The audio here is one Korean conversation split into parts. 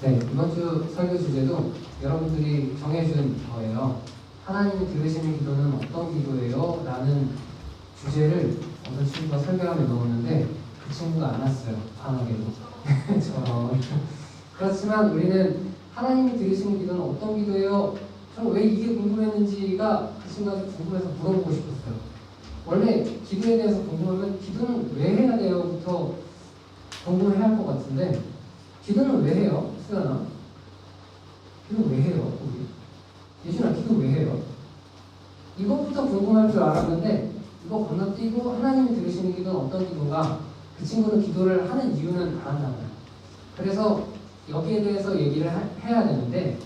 네, 이번 주 설교 주제도 여러분들이 정해준 거예요. 하나님이 들으시는 기도는 어떤 기도예요? 라는 주제를 어떤 친구가 설교하며 넣었는데 그 친구가 안 왔어요. 환하게도. 그렇지만 우리는 하나님이 들으시는 기도는 어떤 기도예요? 저는 왜 이게 궁금했는지가 그 친구한테 궁금해서 물어보고 싶었어요. 원래 기도에 대해서 궁금하면 기도는 왜 해야 돼요?부터 궁금해야 할 것 같은데 기도는 왜 해요? 수연아? 기도 왜 해요? 우리? 예준아, 기도 왜 해요? 이것부터 궁금할 줄 알았는데 이거 건너뛰고 하나님이 들으시는 기도는 어떤 기도인가? 그 친구는 기도를 하는 이유는 안 한다고요. 그래서 여기에 대해서 얘기를 해야 되는데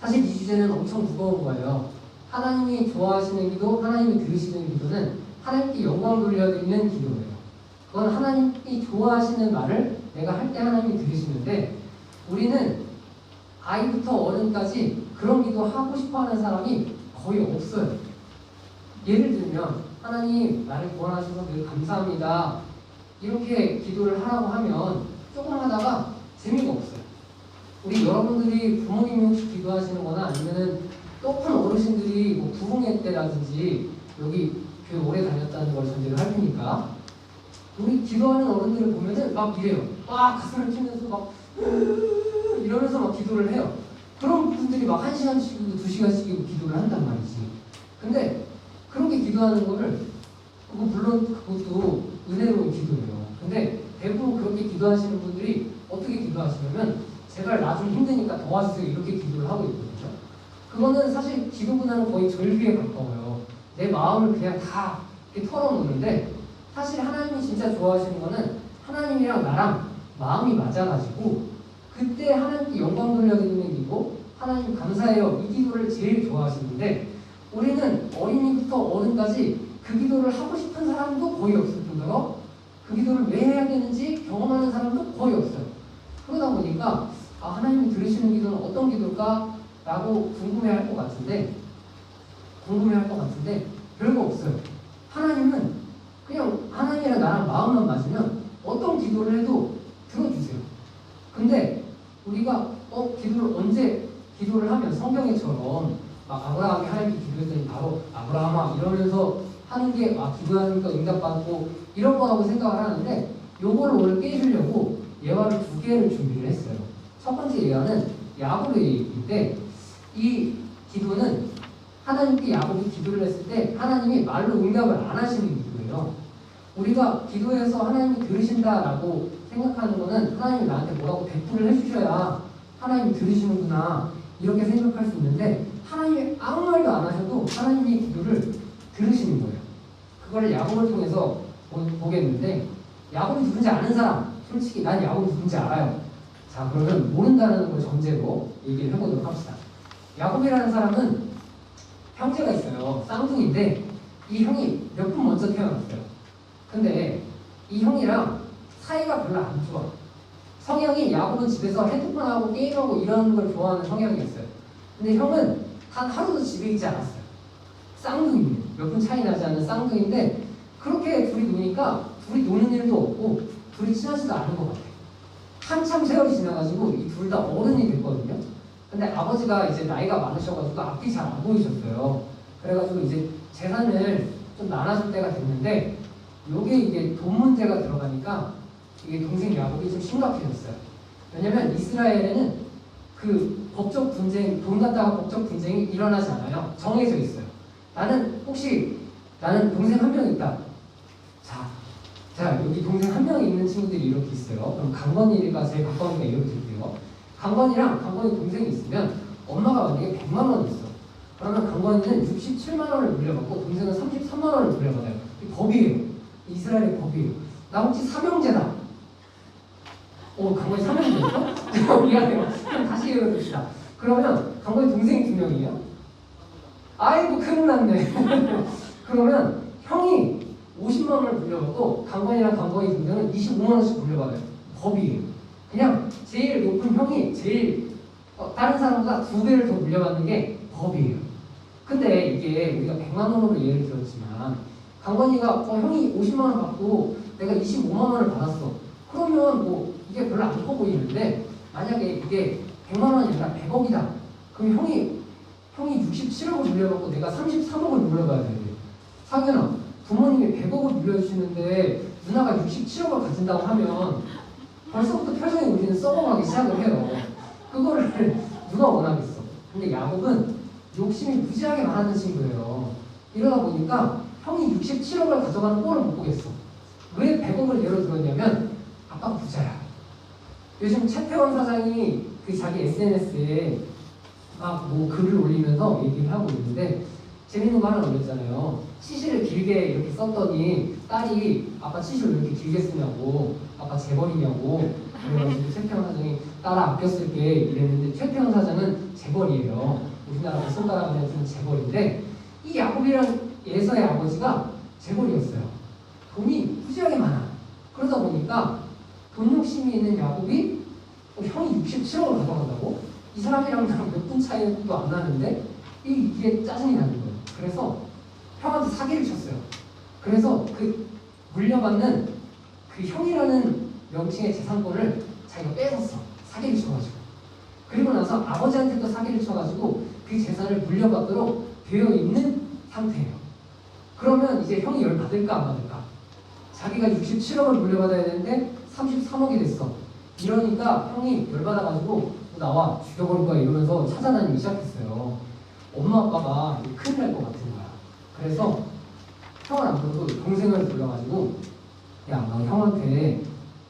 사실 이 주제는 엄청 무거운 거예요. 하나님이 좋아하시는 기도, 하나님이 들으시는 기도는 하나님께 영광 돌려드리는 기도예요. 그건 하나님이 좋아하시는 말을 내가 할 때 하나님이 들으시는데 우리는 아이부터 어른까지 그런 기도 하고 싶어하는 사람이 거의 없어요. 예를 들면 하나님 나를 구원하셔서 늘 감사합니다 이렇게 기도를 하라고 하면 조금 하다가 재미가 없어요. 우리 여러분들이 부모님이 혹시 기도하시는 거나 아니면은 높은 어르신들이 뭐 부흥회 때라든지 여기 교회 오래 다녔다는 걸 전제를 할 테니까 우리 기도하는 어른들을 보면은 막 이래요. 막 가슴을 치면서 막 이러면서 막 기도를 해요. 그런 분들이 막 1시간씩이고 2시간씩이고 기도를 한단 말이지. 근데 그렇게 기도하는 거를 물론 그것도 은혜로운 기도예요. 근데 대부분 그렇게 기도하시는 분들이 어떻게 기도하시냐면 제발 나 좀 힘드니까 도와주세요 이렇게 기도를 하고 있거든요. 그거는 사실 기도보다는 거의 절규에 가까워요. 내 마음을 그냥 다 이렇게 털어놓는데 사실 하나님이 진짜 좋아하시는 거는 하나님이랑 나랑 마음이 맞아가지고 그때 하나님께 영광 돌려드리는 기도, 하나님 감사해요 이 기도를 제일 좋아하시는데 우리는 어린이부터 어른까지 그 기도를 하고 싶은 사람도 거의 없을 뿐더러 그 기도를 왜 해야 되는지 경험하는 사람도 거의 없어요. 그러다 보니까 하나님이 들으시는 기도는 어떤 기도일까? 라고 궁금해할 것 같은데 별거 없어요. 하나님은 그냥 하나님이랑 나랑 마음만 맞으면 어떤 기도를 해도 들어주세요. 근데 우리가 기도를 언제 기도를 하면 성경에처럼 막 아브라함이 하나님께 기도했더니 바로 아브라함아 이러면서 하는 게 기도하니까 응답받고 이런 거라고 생각을 하는데 요거를 오늘 깨주려고 예화를 2개를 준비를 했어요. 첫 번째 예화는 야곱의 얘기인데 이 기도는 하나님께 야곱이 기도를 했을 때 하나님이 말로 응답을 안 하시는 기도예요. 우리가 기도해서 하나님이 들으신다라고 생각하는 거는 하나님이 나한테 뭐라고 배풀을 해주셔야 하나님이 들으시는구나 이렇게 생각할 수 있는데 하나님이 아무 말도 안 하셔도 하나님이 기도를 들으시는 거예요. 그걸 야곱을 통해서 보겠는데 야곱이 누군지 아는 사람 솔직히 난 야곱이 누군지 알아요. 자 그러면 모른다는 걸 전제로 얘기를 해보도록 합시다. 야곱이라는 사람은 형제가 있어요. 쌍둥이인데 이 형이 몇 분 먼저 태어났어요. 근데 이 형이랑 사이가 별로 안 좋아. 성향이 야곱은 집에서 핸드폰하고 게임하고 이런 걸 좋아하는 성향이었어요. 근데 형은 단 하루도 집에 있지 않았어요. 쌍둥이예요. 몇 분 차이 나지 않는 쌍둥이인데 그렇게 둘이 노니까 둘이 노는 일도 없고 둘이 친하지도 않은 것 같아요. 한참 세월이 지나가지고 이 둘 다 어른이 됐거든요. 근데 아버지가 이제 나이가 많으셔가지고 앞이 잘 안 보이셨어요. 그래가지고 이제 재산을 좀 나눠줄 때가 됐는데 이게 돈 문제가 들어가니까 이게 동생 야곱이 좀 심각해졌어요. 왜냐면 이스라엘에는 그 법적 분쟁, 돈 갖다가 법적 분쟁이 일어나지 않아요. 정해져 있어요. 나는 동생 한 명 있다. 자 여기 동생 한 명이 있는 친구들이 이렇게 있어요. 그럼 강건이가 제일 가까우니까 이렇게 드릴게요. 강건이 동생이 있으면 엄마가 만약에 100만 원 있어. 그러면 강건이는 67만 원을 물려받고 동생은 33만 원을 물려받아요. 이 법이에요. 이스라엘의 법이에요. 나 혹시 삼형제다. 강건이 삼형제였어? 미안해요. 그럼 다시 읽어줍시다. 그러면 강건이 동생이 2명이에요? 아이고 큰일 났네. 그러면 형이 50만 원을 물려받고 강건이랑 강건이 동생은 25만 원씩 물려받아요. 법이에요. 그냥 제일 높은 형이 제일 다른 사람보다 2배를 더 물려받는 게 법이에요. 근데 이게 우리가 100만 원으로 예를 들었지만 강건이가 형이 50만 원 받고 내가 25만 원을 받았어. 그러면 뭐 이게 별로 안 커 보이는데 만약에 이게 100만 원이 아니라 100억이다. 그럼 형이 67억을 물려받고 내가 33억을 물려봐야 돼. 상현아, 부모님이 100억을 물려주시는데 누나가 67억을 가진다고 하면 벌써부터 표정이 우리는 썩어가기 시작을 해요. 그거를 누가 원하겠어. 근데 야곱은 욕심이 무지하게 많은 친구예요. 이러다 보니까 형이 67억을 가져가는 꼴을 못 보겠어. 왜 100억을 예로 들었냐면 아빠가 부자야. 요즘 최태원 사장이 그 자기 SNS에 막 뭐 글을 올리면서 얘기를 하고 있는데 재밌는 거 하나 올렸잖아요. 치실을 길게 이렇게 썼더니 딸이 아빠 치실 왜 이렇게 길게 쓰냐고, 아빠 재벌이냐고. 그래가지고 최태원 사장이 딸아 아껴 쓸게 이랬는데 최태원 사장은 재벌이에요. 우리나라 손가락으로 주는 재벌인데 이 야곱이란 예서의 아버지가 재벌이었어요. 돈이 무지하게 많아. 그러다 보니까 돈 욕심이 있는 야곱이 형이 67억을 가져간다고? 이 사람이랑 나랑 몇 분 차이도 안 나는데 이게 짜증이 나는 거예요. 그래서 형한테 사기를 쳤어요. 그래서 그 물려받는 그 형이라는 명칭의 재산권을 자기가 뺏었어. 사기를 쳐가지고. 그리고 나서 아버지한테도 사기를 쳐가지고 그 재산을 물려받도록 되어 있는 상태예요. 그러면 이제 형이 열받을까 안 받을까? 자기가 67억을 물려받아야 되는데 33억이 됐어. 이러니까 형이 열받아가지고 나와 죽여버릴 거야 이러면서 찾아다니기 시작했어요. 엄마 아빠가 큰일 날 것 같은 거야. 그래서 형을 안 부르고 동생을 불러가지고 야, 너 형한테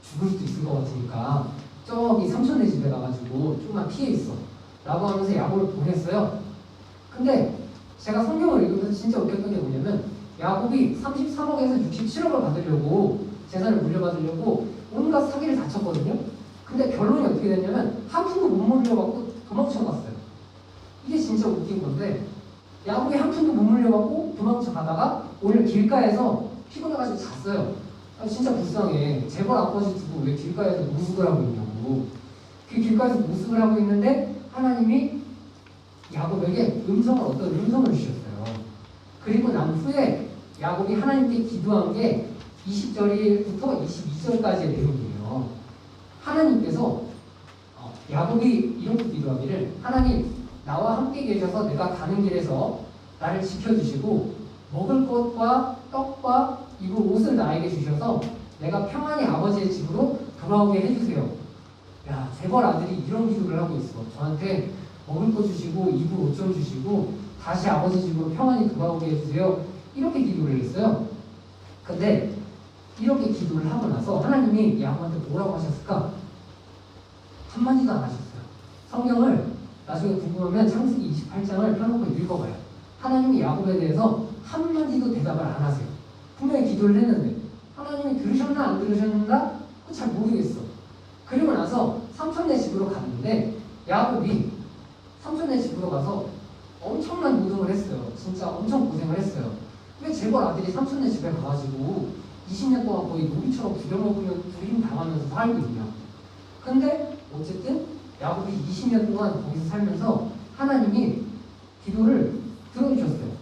죽을 수도 있을 것 같으니까 저기 삼촌네 집에 가가지고 조금만 피해 있어 라고 하면서 야곱을 보냈어요. 근데 제가 성경을 읽으면서 진짜 웃겼던 게 뭐냐면 야곱이 33억에서 67억을 받으려고 재산을 물려받으려고 온갖 사기를 다 쳤거든요. 근데 결론이 어떻게 됐냐면 한 푼도 못 물려받고 도망쳐갔어요. 이게 진짜 웃긴 건데 야곱이 한 푼도 못 물려받고 도망쳐가다가 오늘 길가에서 피곤해가지고 잤어요. 진짜 불쌍해. 재벌 아버지 두고 왜 길가에서 노숙을 하고 있냐고. 그 길가에서 노숙을 하고 있는데 하나님이 야곱에게 어떤 음성을 주셨어요. 그리고 난 후에 야곱이 하나님께 기도한 게 20절부터 22절까지의 내용이에요. 하나님께서 야곱이 이렇게 기도하기를 하나님 나와 함께 계셔서 내가 가는 길에서 나를 지켜주시고 먹을 것과 떡과 입을 옷을 나에게 주셔서 내가 평안히 아버지의 집으로 돌아오게 해주세요. 야, 재벌 아들이 이런 기도를 하고 있어. 저한테 먹을 거 주시고 입을 옷 좀 주시고 다시 아버지 집으로 평안히 돌아오게 해주세요. 이렇게 기도를 했어요. 근데 이렇게 기도를 하고 나서 하나님이 야곱한테 뭐라고 하셨을까? 한마디도 안 하셨어요. 성경을 나중에 궁금하면 창세기 28장을 펴놓고 읽어봐요. 하나님이 야곱에 대해서 한마디도 대답을 안 하세요. 분명히 기도를 했는데 하나님이 들으셨나 안 들으셨나? 잘 모르겠어. 그리고 나서 삼촌네 집으로 갔는데 야곱이 삼촌네 집으로 가서 엄청난 노동을 했어요. 진짜 엄청 고생을 했어요. 왜 재벌 아들이 삼촌네 집에 가가지고 20년 동안 거의 노비처럼 부려먹으면 부림 당하면서 살고 있냐. 근데 어쨌든 야곱이 20년 동안 거기서 살면서 하나님이 기도를 들어주셨어요.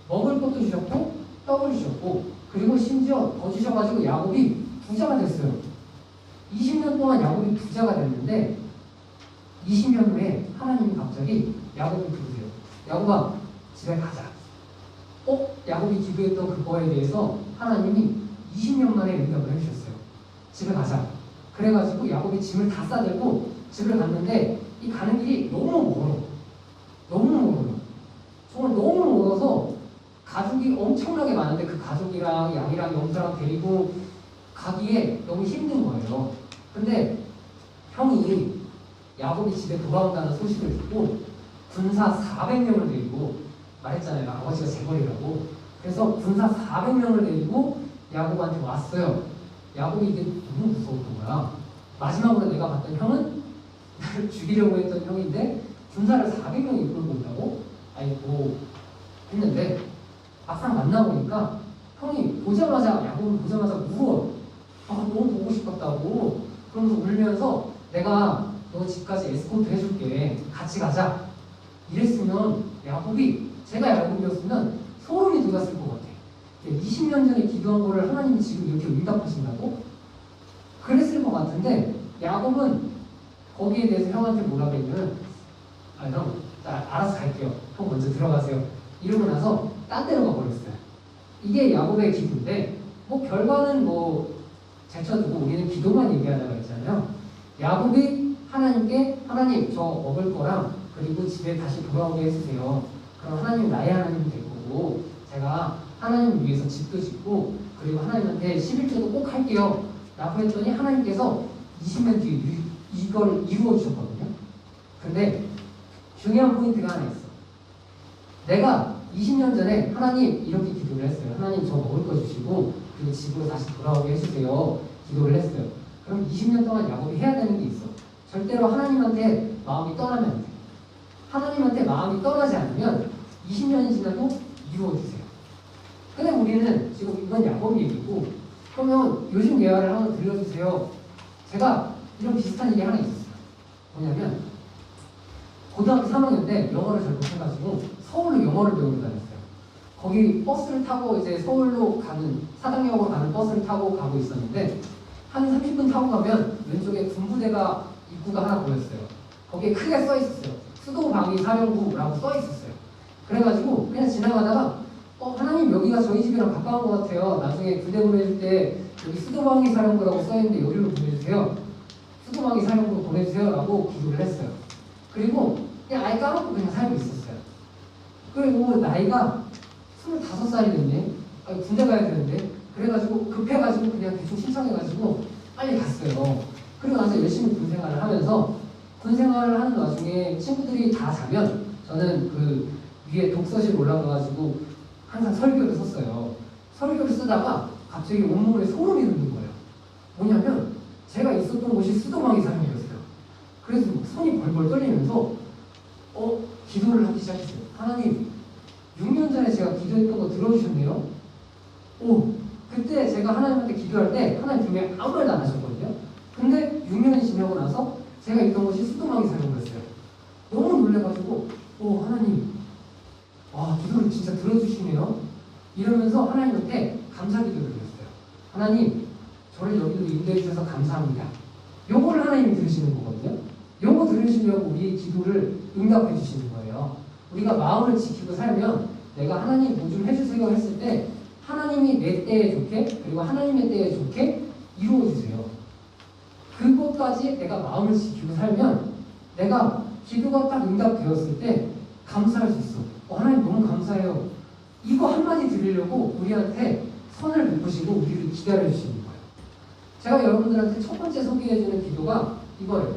먹을 것도 주셨고 떡을 주셨고 그리고 심지어 더 주셔가지고 야곱이 부자가 됐어요. 20년 동안 야곱이 부자가 됐는데 20년 후에 하나님이 갑자기 야곱을 부르세요. 야곱아 집에 가자. 야곱이 기도했던 그거에 대해서 하나님이 20년 만에 응답을 해주셨어요. 집에 가자. 그래가지고 야곱이 짐을 다 싸들고 집을 갔는데 이 가는 길이 너무 멀어. 너무 멀어요. 정말 너무 멀어서 가족이 엄청나게 많은데 그 가족이랑 양이랑 염소랑 데리고 가기에 너무 힘든 거예요. 근데 형이 야곱이 집에 돌아온다는 소식을 듣고 군사 400명을 데리고 말했잖아요. 아버지가 재벌이라고. 그래서 군사 400명을 데리고 야곱한테 왔어요. 야곱이 이게 너무 무서웠던 거야. 마지막으로 내가 봤던 형은 나를 죽이려고 했던 형인데 군사를 400명이 이끌고 온다고? 아이고 했는데 막상 만나보니까 형이 야곱을 보자마자 울어. 너무 보고 싶었다고. 그러면서 울면서 내가 너 집까지 에스코트 해줄게. 같이 가자. 이랬으면 제가 야곱이었으면 소름이 돋았을 것 같아. 20년 전에 기도한 거를 하나님이 지금 이렇게 응답하신다고? 그랬을 것 같은데 야곱은 거기에 대해서 형한테 뭐라 그랬냐면 형, 알아서 갈게요. 형 먼저 들어가세요. 이러고 나서 딴 데로 가버렸어요. 이게 야곱의 기도인데 뭐 결과는 뭐 제쳐두고 우리는 기도만 얘기하다가 있잖아요. 야곱이 하나님께 하나님 저 먹을 거랑 그리고 집에 다시 돌아오게 해주세요. 그럼 하나님 나의 하나님이 될 거고 제가 하나님 위해서 집도 짓고 그리고 하나님한테 11조도 꼭 할게요. 라고 했더니 하나님께서 20년 뒤에 이걸 이루어 주셨거든요. 근데 중요한 포인트가 하나 있어. 내가 20년 전에 하나님 이렇게 기도를 했어요. 하나님 저 먹을 거 주시고 그리고 집으로 다시 돌아오게 해주세요. 기도를 했어요. 그럼 20년 동안 야곱이 해야 되는 게 있어. 절대로 하나님한테 마음이 떠나면 안 돼. 하나님한테 마음이 떠나지 않으면 20년이 지나도 이루어주세요. 근데 우리는 지금 이건 야곱 얘기고 그러면 요즘 예화를 한번 들려주세요. 제가 이런 비슷한 일이 하나 있었어요. 뭐냐면 고등학교 3학년 때 영어를 잘 못해가지고 서울로 영어를 배우러 다녔어요. 거기 버스를 타고 이제 서울로 가는 사당역으로 가는 버스를 타고 가고 있었는데 한 30분 타고 가면 왼쪽에 군부대가 입구가 하나 보였어요. 거기에 크게 써 있었어요. 수도방위사령부라고 써 있었어요. 그래가지고 그냥 지나가다가 하나님 여기가 저희 집이랑 가까운 것 같아요. 나중에 군대 보내줄 때 여기 수도방위사령부라고 써 있는데 여기로 보내주세요. 수도방위사령부로 보내주세요. 라고 기도를 했어요. 그리고 그냥 아예 까먹고 그냥 살고 있었어요. 그리고 나이가 25살이 됐네. 군대 가야 되는데. 그래가지고 급해가지고 그냥 대충 신청해가지고 빨리 갔어요. 그리고 나서 열심히 군 생활을 하면서 군 생활을 하는 와중에 친구들이 다 자면 저는 그 위에 독서실 올라가가지고 항상 설교를 썼어요. 설교를 쓰다가 갑자기 온몸에 소름이 돋는 거예요. 뭐냐면 제가 있었던 곳이 수도방위사령부였어요. 그래서 손이 벌벌 떨리면서 기도를 하기 시작했어요. 하나님 6년 전에 제가 기도했던 거 들어주셨네요. 그때 제가 하나님한테 기도할 때 하나님 분명히 아무 말도 안 하셨거든요. 근데 6년이 지나고 나서 제가 있던 곳이 수도방위사령부였어요. 너무 놀래가지고 하나님 기도를 진짜 들어주시네요. 이러면서 하나님한테 감사 기도를 드렸어요. 하나님 저를 여기로 인도해 주셔서 감사합니다. 요거를 하나님이 들으시는 거거든요. 요거 들으시려고 우리의 기도를 응답해 주시는 거예요. 우리가 마음을 지키고 살면 내가 하나님 뭐 좀 해주세요 했을 때 하나님이 내 때에 좋게 그리고 하나님의 때에 좋게 이루어 주세요. 그것까지 내가 마음을 지키고 살면 내가 기도가 딱 응답되었을 때 감사할 수 있어. 하나님 너무 감사해요. 이거 한마디 드리려고 우리한테 선을 베푸시고 우리를 기다려 주시는 거예요. 제가 여러분들한테 첫 번째 소개해주는 기도가 이거예요.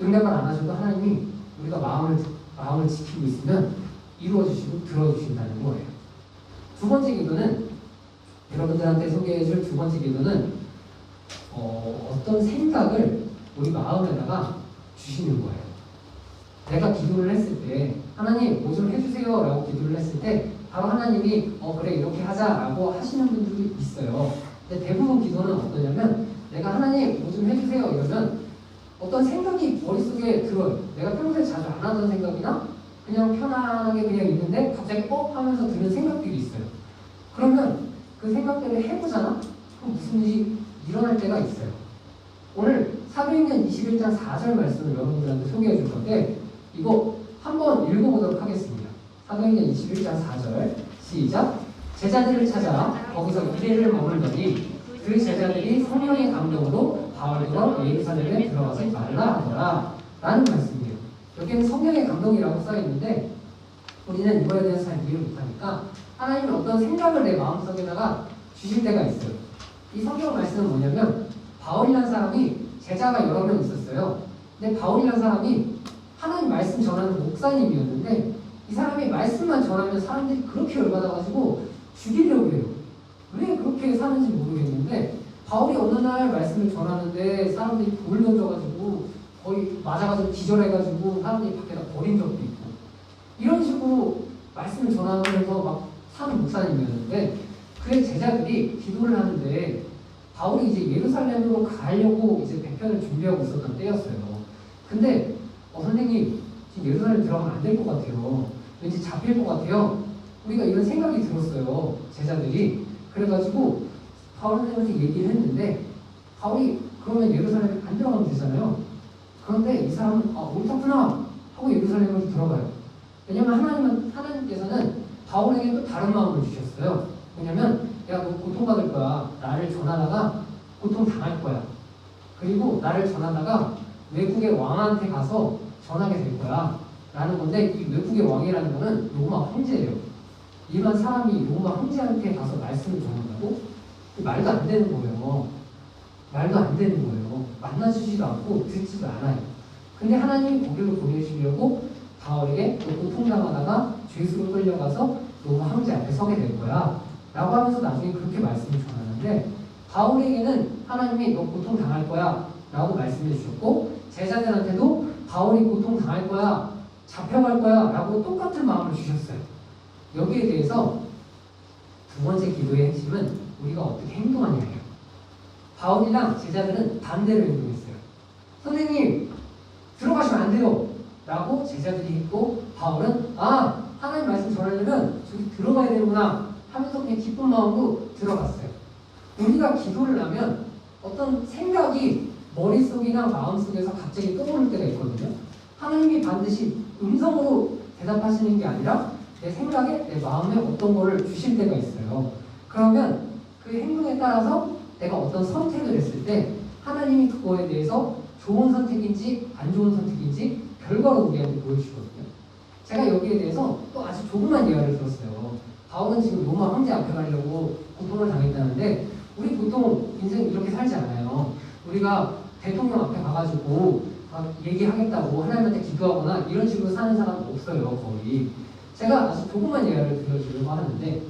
응답을 안 하셔도 하나님이 우리가 마음을 지키고 있으면 이루어주시고 들어주신다는 거예요. 두 번째 기도는 여러분들한테 소개해줄 두 번째 기도는 어떤 생각을 우리 마음에다가 주시는 거예요. 내가 기도를 했을 때 하나님 뭐 좀 해주세요 라고 기도를 했을 때 바로 하나님이 그래 이렇게 하자 라고 하시는 분들이 있어요. 근데 대부분 기도는 어떠냐면 내가 하나님 뭐 좀 해주세요 이러면 어떤 생각이 머릿속에 들어요. 내가 평소에 자주 안 하던 생각이나 그냥 편안하게 그냥 있는데 갑자기 하면서 드는 생각들이 있어요. 그러면 그 생각들을 해보잖아? 그럼 무슨 일이 일어날 때가 있어요. 오늘 사도행전 21장 4절 말씀을 여러분들한테 소개해 줄 건데 이거 한번 읽어보도록 하겠습니다. 사도행전 21장 4절 시작. 제자들을 찾아 거기서 이래를 머물더니 그 제자들이 성령의 감동으로 바울과 예루살렘에 들어가지 말라 하더라 라는 말씀이에요. 여기는 성령의 감동이라고 써있는데 우리는 이거에 대해서 잘 이해를 못하니까 하나님은 어떤 생각을 내 마음속에다가 주실 때가 있어요. 이 성경 말씀은 뭐냐면 바울이라는 사람이 제자가 여러 명 있었어요. 근데 바울이라는 사람이 하나님 말씀 전하는 목사님이었는데 이 사람이 말씀만 전하면 사람들이 그렇게 열받아가지고 죽이려고 해요. 왜 그렇게 사는지 모르겠는데 바울이 어느 날 말씀을 전하는데 사람들이 돌 던져가지고 거의 맞아가지고 기절해가지고 사람들이 밖에다 버린 적도 있고 이런 식으로 말씀을 전하면서 막 사는 목사님이었는데 그의 제자들이 기도를 하는데 바울이 이제 예루살렘으로 가려고 이제 배편을 준비하고 있었던 때였어요. 근데 선생님 지금 예루살렘 들어가면 안 될 것 같아요. 왠지 잡힐 것 같아요. 우리가 이런 생각이 들었어요. 제자들이. 그래가지고 바울 선생님한테 얘기를 했는데 바울이 그러면 예루살렘에 안 들어가면 되잖아요. 그런데 이 사람은 옳다구나 하고 예루살렘으로 들어가요. 왜냐면 하나님께서는 바울에게 또 다른 마음을 주셨어요. 왜냐면 야, 너 고통받을 거야. 나를 전하다가 고통당할 거야. 그리고 나를 전하다가 외국의 왕한테 가서 전하게 될 거야. 라는 건데 이 외국의 왕이라는 거는 로마 황제예요. 일반 사람이 로마 황제한테 가서 말씀을 전한다고? 말도 안 되는 거예요. 말도 안 되는 거예요. 만나주지도 않고 듣지도 않아요. 근데 하나님이 거기로 보내시려고 바울에게 또 고통당하다가 죄수로 끌려가서 로마 황제 앞에 서게 될 거야. 라고 하면서 나중에 그렇게 말씀을 전하는데 바울에게는 하나님이 너 고통당할 거야. 라고 말씀해 주셨고 제자들한테도 바울이 고통당할 거야. 잡혀갈 거야. 라고 똑같은 마음을 주셨어요. 여기에 대해서 두 번째 기도의 핵심은 우리가 어떻게 행동하냐예요. 바울이랑 제자들은 반대로 행동했어요. 선생님 들어가시면 안 돼요. 라고 제자들이 했고 바울은 하나님 말씀 전하려면 저기 들어가야 되는구나 하면서 그냥 기쁜 마음으로 들어갔어요. 우리가 기도를 하면 어떤 생각이 머릿속이나 마음속에서 갑자기 떠오를 때가 있거든요. 하나님이 반드시 음성으로 대답하시는 게 아니라 내 생각에 내 마음에 어떤 거를 주실 때가 있어요. 그러면 그 행동에 따라서 내가 어떤 선택을 했을 때 하나님이 그거에 대해서 좋은 선택인지 안 좋은 선택인지 결과로 우리한테 보여주거든요. 제가 여기에 대해서 또 아주 조그만 예화를 들었어요. 바울은 지금 로마 황제 앞에 가려고 고통을 당했다는데 우리 보통 인생 이렇게 살지 않아요. 우리가 대통령 앞에 가가지고 얘기하겠다고 하나님한테 기도하거나 이런 식으로 사는 사람은 없어요. 거의. 제가 아주 조그만 예화를 들려주려고 하는데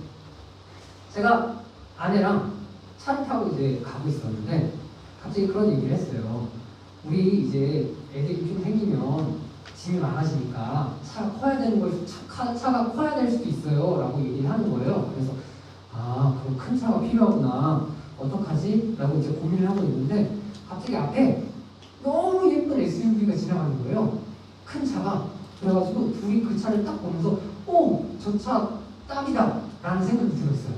제가 아내랑 차를 타고 이제 가고 있었는데 갑자기 그런 얘기를 했어요. 우리 이제 애들이 좀 생기면 짐이 많아지니까 차가 커야 되는 걸 차가 커야 될 수도 있어요. 라고 얘기를 하는 거예요. 그래서 그럼 큰 차가 필요하구나. 어떡하지? 라고 이제 고민을 하고 있는데 갑자기 앞에 너무 예쁜 SUV가 지나가는 거예요. 큰 차가. 그래가지고 둘이 그 차를 딱 보면서 저 차 딱이다 라는 생각이 들었어요.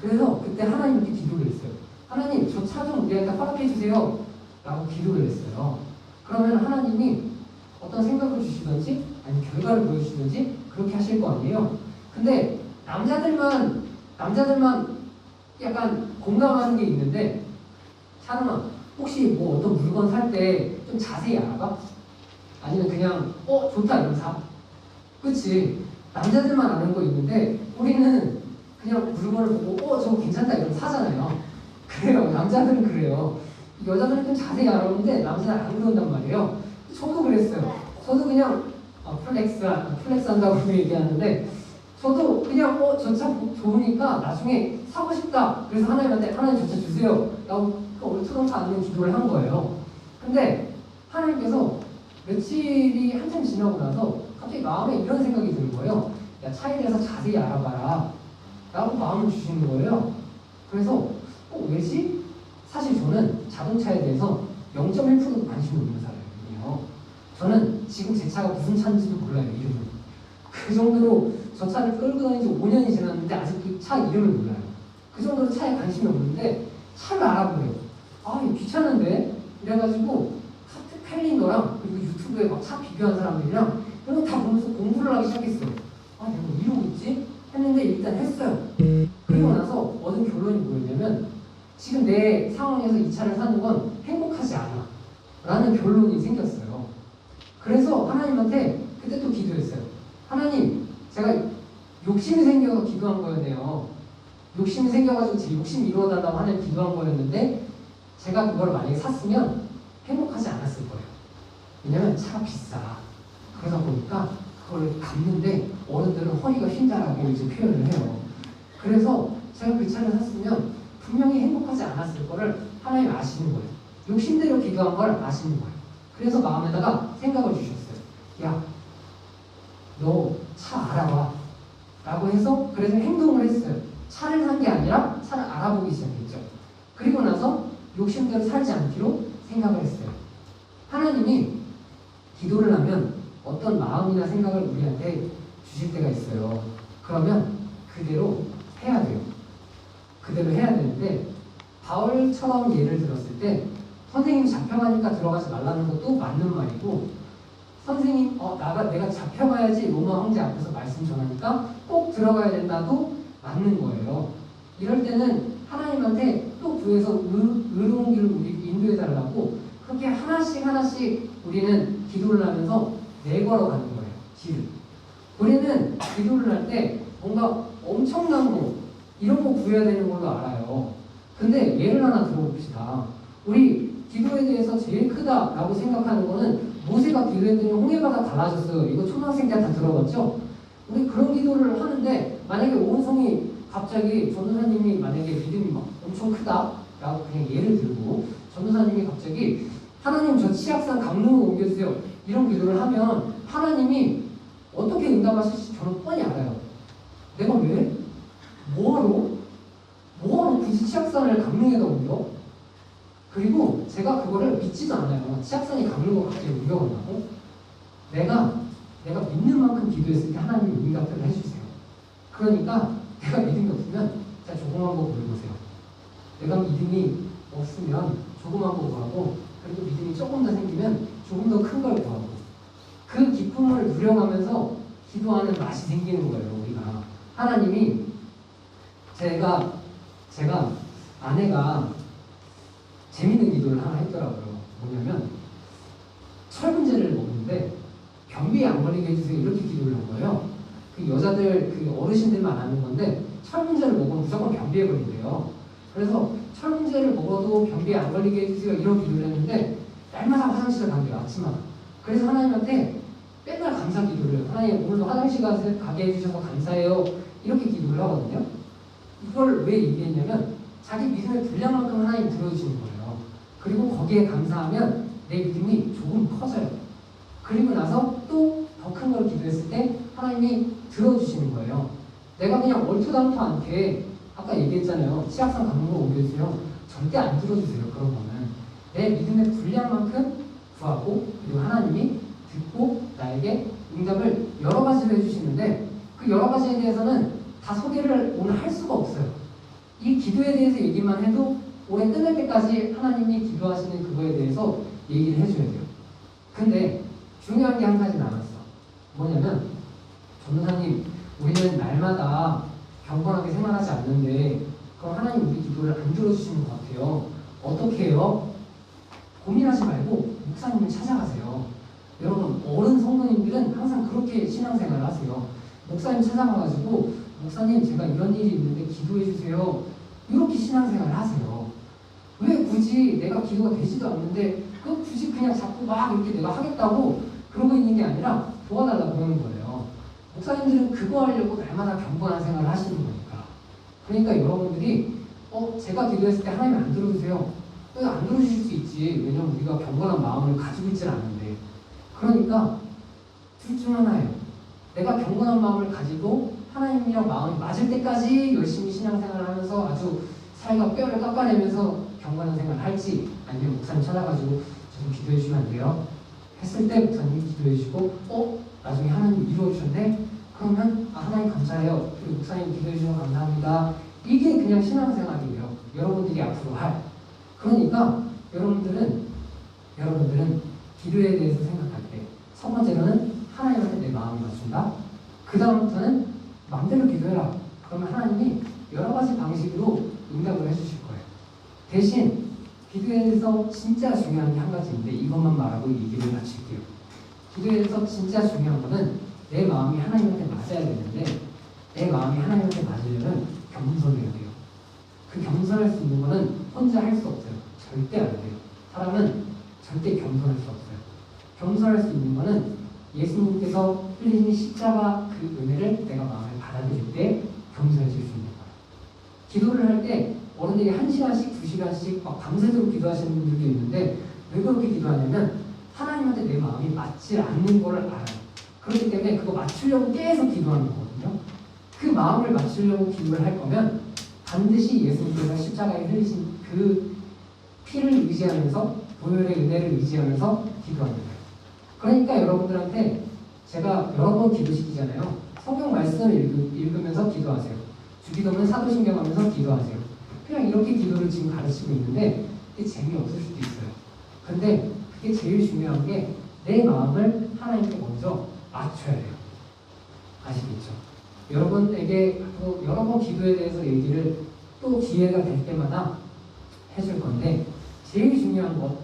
그래서 그때 하나님께 기도를 했어요. 하나님 저 차 좀 우리한테 허락해 주세요 라고 기도를 했어요. 그러면 하나님이 어떤 생각을 주시든지 아니면 결과를 보여주시든지 그렇게 하실 거 아니에요. 근데 남자들만 약간 공감하는 게 있는데 찬원아 혹시 뭐 어떤 물건 살 때 좀 자세히 알아봐? 아니면 그냥 좋다 이러면 사? 그치? 남자들만 아는 거 있는데 우리는 그냥 물건을 보고 저거 괜찮다 이러면 사잖아요. 그래요. 남자들은 그래요. 여자들은 좀 자세히 알아보는데 남자는 안 그런단 말이에요. 저도 그랬어요. 저도 그냥 플렉스 한다고 얘기하는데 저도 그냥 저 차 좋으니까 나중에 사고 싶다. 그래서 하나님한테 하나님 저 차 주세요. 라고 얼토당토 않는 기도를 한 거예요. 근데 하나님께서 며칠이 한참 지나고 나서 갑자기 마음에 이런 생각이 드는 거예요. 야, 차에 대해서 자세히 알아봐라. 라고 마음을 주시는 거예요. 그래서 왜지? 사실 저는 자동차에 대해서 0.1%도 관심이 없는 사람이에요. 저는 지금 제 차가 무슨 차인지도 몰라요. 이름을. 그 정도로 저 차를 끌고 다닌 지 5년이 지났는데 아직 그 차 이름을 몰라요. 그 정도로 차에 관심이 없는데 차를 알아보래요. 이거 귀찮은데? 이래가지고 캘린더랑 그리고 유튜브에 막 차 비교한 사람들이랑 이런 거 다 보면서 공부를 하기 시작했어요. 내가 이러고 있지? 했는데 일단 했어요. 그리고 나서 얻은 결론이 뭐였냐면 지금 내 상황에서 이 차를 사는 건 행복하지 않아 라는 결론이 생겼어요. 그래서 하나님한테 그때 또 기도했어요. 하나님 제가 욕심이 생겨서 기도한 거였네요. 욕심이 생겨가지고 제 욕심 이루어달라고 하나님 기도한 거였는데 제가 그걸 만약에 샀으면 행복하지 않았을 거예요. 왜냐면 차가 비싸. 그러다 보니까 그걸 갚는데 어른들은 허리가 휜다라고 이제 표현을 해요. 그래서 제가 그 차를 샀으면 분명히 행복하지 않았을 거를 하나님 아시는 거예요. 욕심대로 기도한 걸 아시는 거예요. 그래서 마음에다가 생각을 주셨어요. 야, 너 차 알아봐. 라고 해서 그래서 행동을 했어요. 차를 산 게 아니라 차를 알아보기 시작했죠. 그리고 나서 욕심대로 살지 않기로 생각을 했어요. 하나님이 기도를 하면 어떤 마음이나 생각을 우리한테 주실 때가 있어요. 그러면 그대로 해야 돼요. 그대로 해야 되는데 바울처럼 예를 들었을 때 선생님 잡혀가니까 들어가지 말라는 것도 맞는 말이고, 선생님 내가 잡혀가야지 로마 황제 앞에서 말씀 전하니까 꼭 들어가야 된다도 맞는 거예요. 이럴 때는 하나님한테 또 구해서 의로운 길을 우리 인도해 달라고 그렇게 하나씩 우리는 기도를 하면서 내걸어 가는 거예요. 길을. 우리는 기도를 할 때 뭔가 엄청난 거 이런 거 구해야 되는 걸로 알아요. 근데 예를 하나 들어봅시다. 우리 기도에 대해서 제일 크다라고 생각하는 거는 모세가 기도했더니 홍해바다 갈라졌어요. 이거 초등학생 때 다 들어봤죠? 우리 그런 기도를 하는데 만약에 오은성이 갑자기 전도사님이 만약에 믿음이 막 엄청 크다라고 그냥 예를 들고 전도사님이 갑자기 하나님 저 치악산 강릉으로 옮겨주세요 이런 기도를 하면 하나님이 어떻게 응답하실지 저는 뻔히 알아요. 내가 왜? 뭐하러 굳이 치악산을 강릉에다 옮겨? 그리고 제가 그거를 믿지도 않아요. 치악산이 강릉으로 갑자기 옮겨간다고? 내가 믿는 만큼 기도했을 때 하나님이 응답을 해주세요. 그러니까 내가 믿음이 없으면 자 조그만 거 보여보세요. 내가 믿음이 없으면 조그만 거 구하고 그리고 믿음이 조금 더 생기면 조금 더 큰 걸 구하고 그 기쁨을 누려가면서 기도하는 맛이 생기는 거예요. 우리가 하나님이 제가 아내가 재밌는 기도를 하나 했더라고요. 뭐냐면 철 문제를 먹는데 변비에 안 걸리게 해주세요 이렇게 기도를 한 거예요. 그 여자들 그 어르신들만 아는 건데 철 문제를 먹으면 무조건 변비에 걸린대요. 그래서 철 문제를 먹어도 변비에 안 걸리게 해주세요 이런 기도를 했는데 날마다 화장실을 간대요. 아침마다. 그래서 하나님한테 맨날 감사 기도를 하나님 오늘도 화장실 가게 해주셔서 감사해요 이렇게 기도를 하거든요. 이걸 왜 얘기했냐면 자기 믿음의 분량만큼 하나님 들어주시는 거예요. 그리고 거기에 감사하면 내 믿음이 조금 커져요. 그리고 나서 또 더 큰 걸 기도했을 때 하나님이 들어주시는 거예요. 내가 그냥 얼토당토 않게 아까 얘기했잖아요. 치악산 강릉으로 옮겨주세요. 절대 안 들어주세요. 그런 거는 내 믿음의 분량만큼 구하고 그리고 하나님이 듣고 나에게 응답을 여러 가지로 해주시는데 그 여러 가지에 대해서는 다 소개를 오늘 할 수가 없어요. 이 기도에 대해서 얘기만 해도 올해 끝날 때까지 하나님이 기도하시는 그거에 대해서 얘기를 해줘야 돼요. 근데 중요한 게 한 가지 남았어. 뭐냐면 전도사님 우리는 날마다 경건하게 생활하지 않는데 그럼 하나님 우리 기도를 안 들어주시는 것 같아요. 어떻게 해요? 고민하지 말고 목사님을 찾아가세요. 여러분 어른 성도님들은 항상 그렇게 신앙생활을 하세요. 목사님 찾아가가지고 목사님 제가 이런 일이 있는데 기도해 주세요. 이렇게 신앙생활을 하세요. 왜 굳이 내가 기도가 되지도 않는데 굳이 그냥 자꾸 막 이렇게 내가 하겠다고 그러고 있는 게 아니라 도와달라고 그러는 거예요. 목사님들은 그거 하려고 날마다 경건한 생활을 하시는 거니까. 그러니까 여러분들이 제가 기도했을 때 하나님 안 들어주세요. 안 들어주실 수 있지. 왜냐면 우리가 경건한 마음을 가지고 있질 않은데. 그러니까 둘 중 하나예요. 내가 경건한 마음을 가지고 하나님이랑 마음이 맞을 때까지 열심히 신앙생활을 하면서 아주 살과 뼈를 깎아내면서 경건한 생활을 할지 아니면 목사님 찾아가지고 저 좀 기도해 주시면 안 돼요? 했을 때 목사님이 기도해 주시고 나중에 하나님 이루어 주셨네? 그러면 하나님 감사해요. 그리고 목사님 기도해 주셔서 감사합니다. 이게 그냥 신앙생활이에요. 여러분들이 앞으로 할. 그러니까 여러분들은 기도에 대해서 생각할 때 첫 번째로는 하나님한테 내 마음을 맞춘다. 그 다음부터는 마음대로 기도해라. 그러면 하나님이 여러 가지 방식으로 응답을 해주실 거예요. 대신 기도에 대해서 진짜 중요한 게 한 가지 있는데 이것만 말하고 얘기를 마칠게요. 기도에 대해서 진짜 중요한 거는 내 마음이 하나님한테 맞아야 되는데 내 마음이 하나님한테 맞으려면 겸손해야 돼요. 그 겸손할 수 있는 거는 혼자 할 수 없어요. 절대 안 돼요. 사람은 절대 겸손할 수 없어요. 겸손할 수 있는 거는 예수님께서 흘리신 십자가 그 은혜를 내가 마음에 받아들일 때 겸손해질 수 있는 거예요. 기도를 할 때 어른들이 1시간씩 2시간씩 막 밤새도록 기도하시는 분들도 있는데 왜 그렇게 기도하냐면 하나님한테 내 마음이 맞지 않는 거를 알아요. 그렇기 때문에 그거 맞추려고 계속 기도하는 거거든요. 그 마음을 맞추려고 기도를 할 거면 반드시 예수님께서 십자가에 흘리신 그 피를 의지하면서 보혈의 은혜를 의지하면서 기도하는 거예요. 그러니까 여러분들한테 제가 여러 번 기도시키잖아요. 성경 말씀을 읽으면서 기도하세요. 주기도문 사도신경 하면서 기도하세요. 그냥 이렇게 기도를 지금 가르치고 있는데 재미없을 수도 있어요. 근데 그게 제일 중요한 게 내 마음을 하나님께 먼저 맞춰야 돼요. 아시겠죠? 여러분에게 또 여러 번 기도에 대해서 얘기를 또 기회가 될 때마다 해줄 건데 제일 중요한 것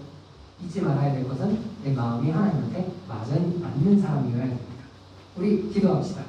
잊지 말아야 될 것은 내 마음이 하나님한테 맞는 사람이어야 됩니다. 우리 기도합시다.